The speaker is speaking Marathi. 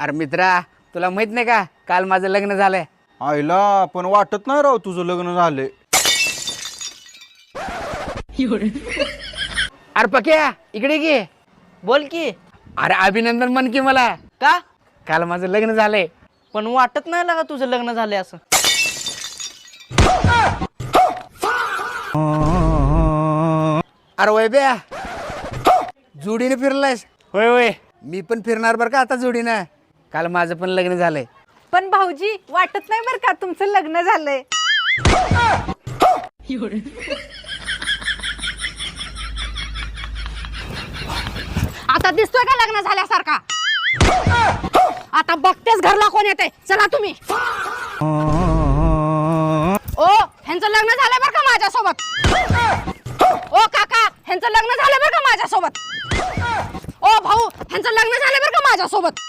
अरे मित्रा, तुला माहित नाही का काल माझं लग्न झालंय. आईला पण वाटत नाही राव तुझं लग्न झालंय. अरे पक्या इकडे की. बोल की. अरे अभिनंदन म्हण की मला. का? काल माझं लग्न झालंय. पण वाटत नाही लागा तुझं लग्न झालंय असं. अरे वैब्या, जोडीने फिरलायस? होय होय, मी पण फिरणार बरं का आता जोडीनं. काल माझं पण लग्न झालंय. पण भाऊजी वाटत नाही बरं का तुमचं लग्न झालंय. आता दिसतोय का लग्न झाल्यासारखा? आता बघतेच घरला कोण येते. चला तुम्ही. ओ ह्यांचं लग्न झालंय बरं का माझ्यासोबत. ओ काका ह्यांचं लग्न झालं बरं का माझ्यासोबत. ओ भाऊ ह्यांचं लग्न झालं बरं का माझ्यासोबत.